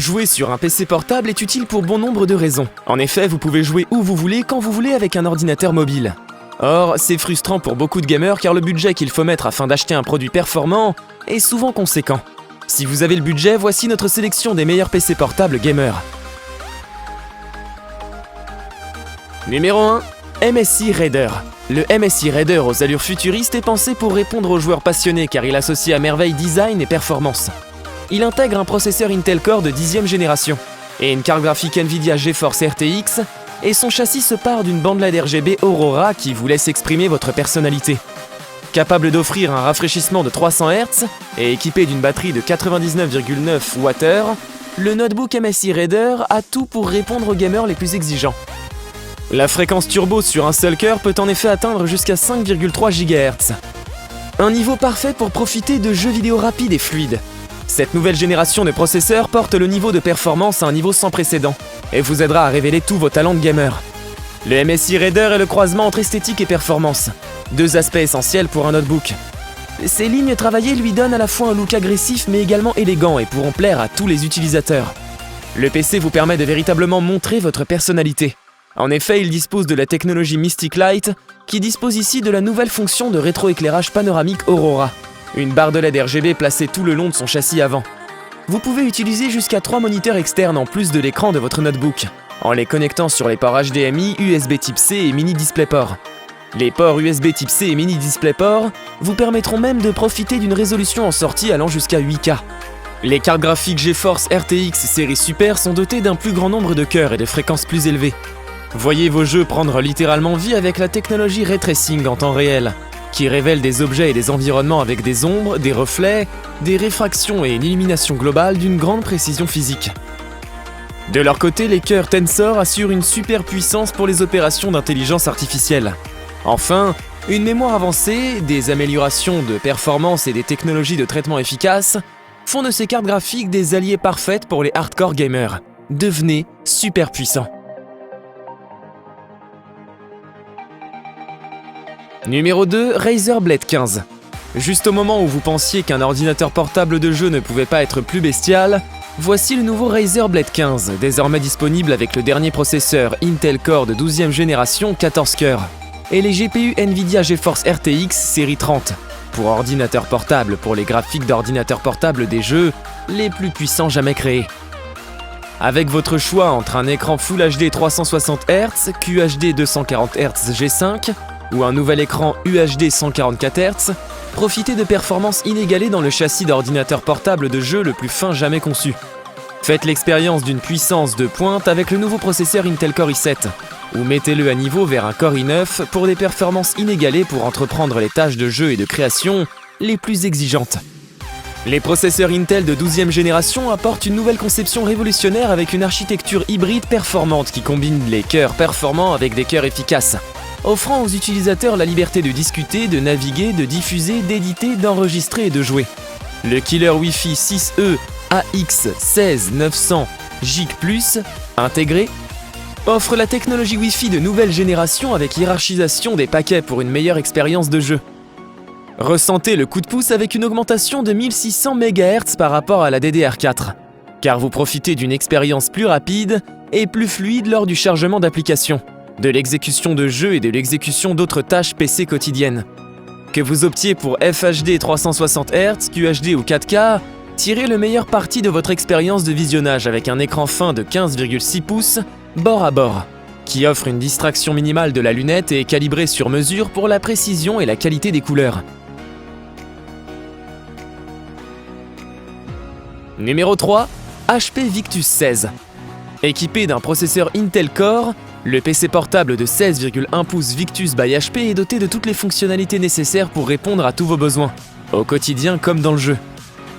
Jouer sur un PC portable est utile pour bon nombre de raisons. En effet, vous pouvez jouer où vous voulez, quand vous voulez avec un ordinateur mobile. Or, c'est frustrant pour beaucoup de gamers car le budget qu'il faut mettre afin d'acheter un produit performant est souvent conséquent. Si vous avez le budget, voici notre sélection des meilleurs PC portables gamers. Numéro 1. MSI Raider. Le MSI Raider aux allures futuristes est pensé pour répondre aux joueurs passionnés car il associe à merveille design et performance. Il intègre un processeur Intel Core de 10e génération et une carte graphique Nvidia GeForce RTX, et son châssis se pare d'une bandelette RGB Aurora qui vous laisse exprimer votre personnalité. Capable d'offrir un rafraîchissement de 300 Hz et équipé d'une batterie de 99,9 Wh, le notebook MSI Raider a tout pour répondre aux gamers les plus exigeants. La fréquence turbo sur un seul cœur peut en effet atteindre jusqu'à 5,3 GHz. Un niveau parfait pour profiter de jeux vidéo rapides et fluides. Cette nouvelle génération de processeurs porte le niveau de performance à un niveau sans précédent et vous aidera à révéler tous vos talents de gamer. Le MSI Raider est le croisement entre esthétique et performance, deux aspects essentiels pour un notebook. Ces lignes travaillées lui donnent à la fois un look agressif mais également élégant et pourront plaire à tous les utilisateurs. Le PC vous permet de véritablement montrer votre personnalité. En effet, il dispose de la technologie Mystic Light qui dispose ici de la nouvelle fonction de rétroéclairage panoramique Aurora. Une barre de LED RGB placée tout le long de son châssis avant. Vous pouvez utiliser jusqu'à 3 moniteurs externes en plus de l'écran de votre notebook, en les connectant sur les ports HDMI, USB Type C et Mini DisplayPort. Les ports USB Type C et Mini DisplayPort vous permettront même de profiter d'une résolution en sortie allant jusqu'à 8K. Les cartes graphiques GeForce RTX série Super sont dotées d'un plus grand nombre de cœurs et de fréquences plus élevées. Voyez vos jeux prendre littéralement vie avec la technologie Ray Tracing en temps réel, qui révèle des objets et des environnements avec des ombres, des reflets, des réfractions et une illumination globale d'une grande précision physique. De leur côté, les cœurs Tensor assurent une super puissance pour les opérations d'intelligence artificielle. Enfin, une mémoire avancée, des améliorations de performance et des technologies de traitement efficaces font de ces cartes graphiques des alliés parfaites pour les hardcore gamers. Devenez super puissants. Numéro 2, Razer Blade 15. Juste au moment où vous pensiez qu'un ordinateur portable de jeu ne pouvait pas être plus bestial, voici le nouveau Razer Blade 15, désormais disponible avec le dernier processeur Intel Core de 12e génération 14 cœurs, et les GPU Nvidia GeForce RTX série 30, pour ordinateur portable pour les graphiques d'ordinateur portable des jeux les plus puissants jamais créés. Avec votre choix entre un écran Full HD 360 Hz, QHD 240 Hz G5, ou un nouvel écran UHD 144 Hz, profitez de performances inégalées dans le châssis d'ordinateur portable de jeu le plus fin jamais conçu. Faites l'expérience d'une puissance de pointe avec le nouveau processeur Intel Core i7, ou mettez-le à niveau vers un Core i9 pour des performances inégalées pour entreprendre les tâches de jeu et de création les plus exigeantes. Les processeurs Intel de 12e génération apportent une nouvelle conception révolutionnaire avec une architecture hybride performante qui combine les cœurs performants avec des cœurs efficaces, offrant aux utilisateurs la liberté de discuter, de naviguer, de diffuser, d'éditer, d'enregistrer et de jouer. Le killer Wi-Fi 6E AX16900 GIG+, intégré, offre la technologie Wi-Fi de nouvelle génération avec hiérarchisation des paquets pour une meilleure expérience de jeu. Ressentez le coup de pouce avec une augmentation de 1600 MHz par rapport à la DDR4, car vous profitez d'une expérience plus rapide et plus fluide lors du chargement d'applications, de l'exécution de jeux et de l'exécution d'autres tâches PC quotidiennes. Que vous optiez pour FHD 360 Hz, QHD ou 4K, tirez le meilleur parti de votre expérience de visionnage avec un écran fin de 15,6 pouces, bord à bord, qui offre une distraction minimale de la lunette et est calibré sur mesure pour la précision et la qualité des couleurs. Numéro 3, HP Victus 16. Équipé d'un processeur Intel Core, le PC portable de 16,1 pouces Victus by HP est doté de toutes les fonctionnalités nécessaires pour répondre à tous vos besoins, au quotidien comme dans le jeu.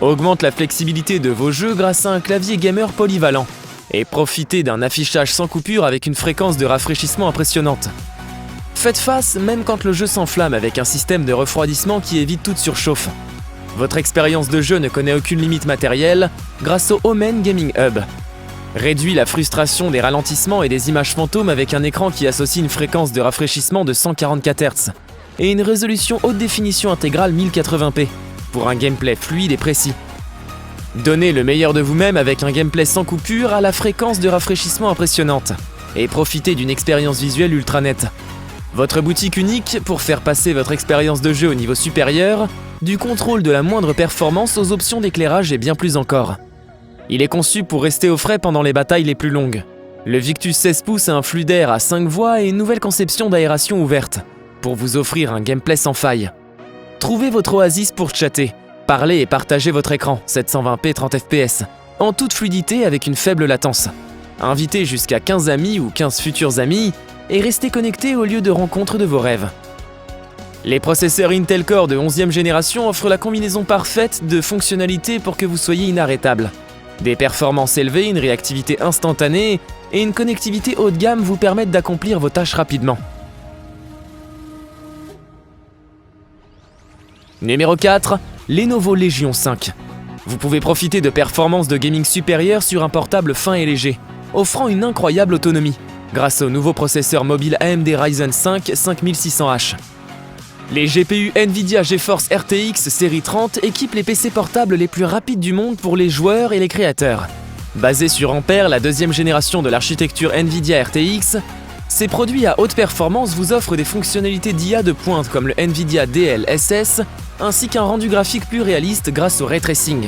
Augmente la flexibilité de vos jeux grâce à un clavier gamer polyvalent et profitez d'un affichage sans coupure avec une fréquence de rafraîchissement impressionnante. Faites face même quand le jeu s'enflamme avec un système de refroidissement qui évite toute surchauffe. Votre expérience de jeu ne connaît aucune limite matérielle grâce au Omen Gaming Hub. Réduit la frustration des ralentissements et des images fantômes avec un écran qui associe une fréquence de rafraîchissement de 144 Hz et une résolution haute définition intégrale 1080p pour un gameplay fluide et précis. Donnez le meilleur de vous-même avec un gameplay sans coupure à la fréquence de rafraîchissement impressionnante et profitez d'une expérience visuelle ultra nette. Votre boutique unique pour faire passer votre expérience de jeu au niveau supérieur, du contrôle de la moindre performance aux options d'éclairage et bien plus encore. Il est conçu pour rester au frais pendant les batailles les plus longues. Le Victus 16 pouces a un flux d'air à 5 voies et une nouvelle conception d'aération ouverte, pour vous offrir un gameplay sans faille. Trouvez votre oasis pour chatter, parler et partager votre écran, 720p 30 fps, en toute fluidité avec une faible latence. Invitez jusqu'à 15 amis ou 15 futurs amis et restez connectés au lieu de rencontre de vos rêves. Les processeurs Intel Core de 11e génération offrent la combinaison parfaite de fonctionnalités pour que vous soyez inarrêtable. Des performances élevées, une réactivité instantanée et une connectivité haut de gamme vous permettent d'accomplir vos tâches rapidement. Numéro 4, Lenovo Legion 5. Vous pouvez profiter de performances de gaming supérieures sur un portable fin et léger, offrant une incroyable autonomie, grâce au nouveau processeur mobile AMD Ryzen 5 5600H. Les GPU Nvidia GeForce RTX série 30 équipent les PC portables les plus rapides du monde pour les joueurs et les créateurs. Basés sur Ampere, la deuxième génération de l'architecture Nvidia RTX, ces produits à haute performance vous offrent des fonctionnalités d'IA de pointe comme le Nvidia DLSS, ainsi qu'un rendu graphique plus réaliste grâce au ray tracing.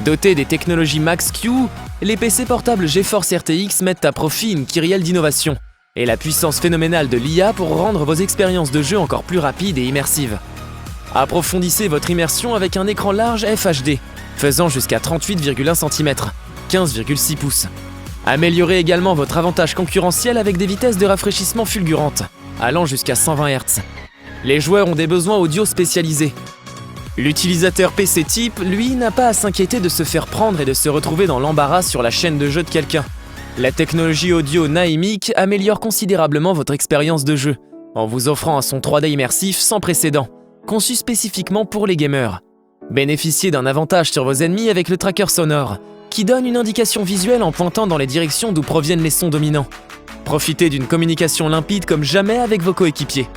Dotés des technologies Max-Q, les PC portables GeForce RTX mettent à profit une kyrielle d'innovation et la puissance phénoménale de l'IA pour rendre vos expériences de jeu encore plus rapides et immersives. Approfondissez votre immersion avec un écran large FHD, faisant jusqu'à 38,1 cm, 15,6 pouces. Améliorez également votre avantage concurrentiel avec des vitesses de rafraîchissement fulgurantes, allant jusqu'à 120 Hz. Les joueurs ont des besoins audio spécialisés. L'utilisateur PC type, lui, n'a pas à s'inquiéter de se faire prendre et de se retrouver dans l'embarras sur la chaîne de jeu de quelqu'un. La technologie audio Naimic améliore considérablement votre expérience de jeu, en vous offrant un son 3D immersif sans précédent, conçu spécifiquement pour les gamers. Bénéficiez d'un avantage sur vos ennemis avec le tracker sonore, qui donne une indication visuelle en pointant dans les directions d'où proviennent les sons dominants. Profitez d'une communication limpide comme jamais avec vos coéquipiers.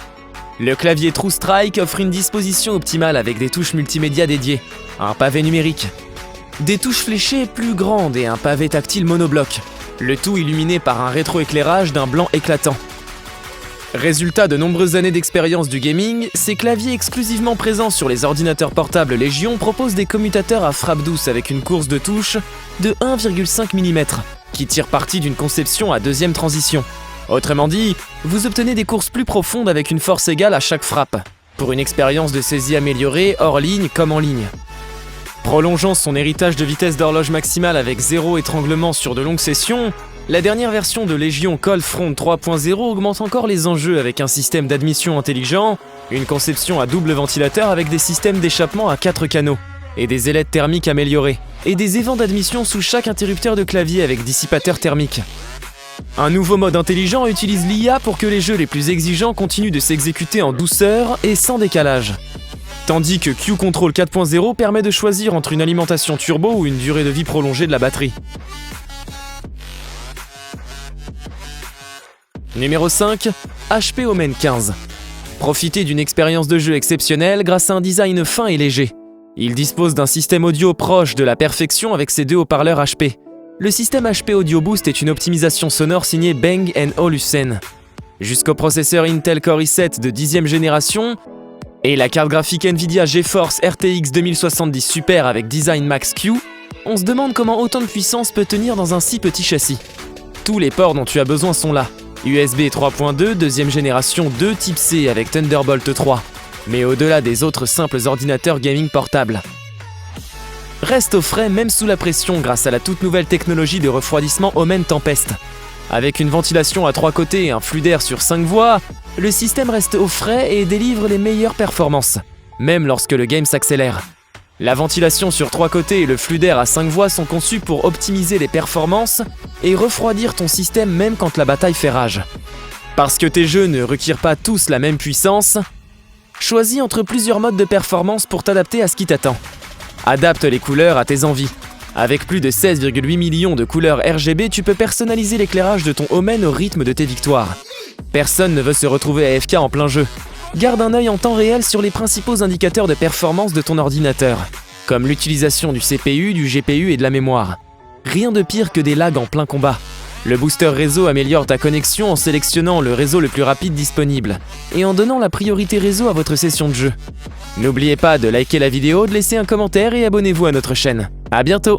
Le clavier True Strike offre une disposition optimale avec des touches multimédia dédiées, un pavé numérique, des touches fléchées plus grandes et un pavé tactile monobloc, le tout illuminé par un rétroéclairage d'un blanc éclatant. Résultat de nombreuses années d'expérience du gaming, ces claviers exclusivement présents sur les ordinateurs portables Légion proposent des commutateurs à frappe douce avec une course de touche de 1,5 mm, qui tire parti d'une conception à deuxième transition. Autrement dit, vous obtenez des courses plus profondes avec une force égale à chaque frappe, pour une expérience de saisie améliorée hors ligne comme en ligne. Prolongeant son héritage de vitesse d'horloge maximale avec 0 étranglement sur de longues sessions, la dernière version de Légion Cold Front 3.0 augmente encore les enjeux avec un système d'admission intelligent, une conception à double ventilateur avec des systèmes d'échappement à 4 canaux, et des ailettes thermiques améliorées, et des évents d'admission sous chaque interrupteur de clavier avec dissipateur thermique. Un nouveau mode intelligent utilise l'IA pour que les jeux les plus exigeants continuent de s'exécuter en douceur et sans décalage. Tandis que Q-Control 4.0 permet de choisir entre une alimentation turbo ou une durée de vie prolongée de la batterie. Numéro 5, HP Omen 15. Profitez d'une expérience de jeu exceptionnelle grâce à un design fin et léger. Il dispose d'un système audio proche de la perfection avec ses deux haut-parleurs HP. Le système HP Audio Boost est une optimisation sonore signée Bang & Olufsen. Jusqu'au processeur Intel Core i7 de 10e génération, et la carte graphique Nvidia GeForce RTX 2070 Super avec design Max-Q, on se demande comment autant de puissance peut tenir dans un si petit châssis. Tous les ports dont tu as besoin sont là. USB 3.2, deuxième génération 2 type C avec Thunderbolt 3, mais au-delà des autres simples ordinateurs gaming portables. Reste au frais même sous la pression grâce à la toute nouvelle technologie de refroidissement Omen Tempest. Avec une ventilation à 3 côtés et un flux d'air sur 5 voies, le système reste au frais et délivre les meilleures performances, même lorsque le game s'accélère. La ventilation sur 3 côtés et le flux d'air à 5 voies sont conçus pour optimiser les performances et refroidir ton système même quand la bataille fait rage. Parce que tes jeux ne requièrent pas tous la même puissance, choisis entre plusieurs modes de performance pour t'adapter à ce qui t'attend. Adapte les couleurs à tes envies. Avec plus de 16,8 millions de couleurs RGB, tu peux personnaliser l'éclairage de ton Omen au rythme de tes victoires. Personne ne veut se retrouver AFK en plein jeu. Garde un œil en temps réel sur les principaux indicateurs de performance de ton ordinateur. comme l'utilisation du CPU, du GPU et de la mémoire. Rien de pire que des lags en plein combat. Le booster réseau améliore ta connexion en sélectionnant le réseau le plus rapide disponible et en donnant la priorité réseau à votre session de jeu. N'oubliez pas de liker la vidéo, de laisser un commentaire et abonnez-vous à notre chaîne. À bientôt!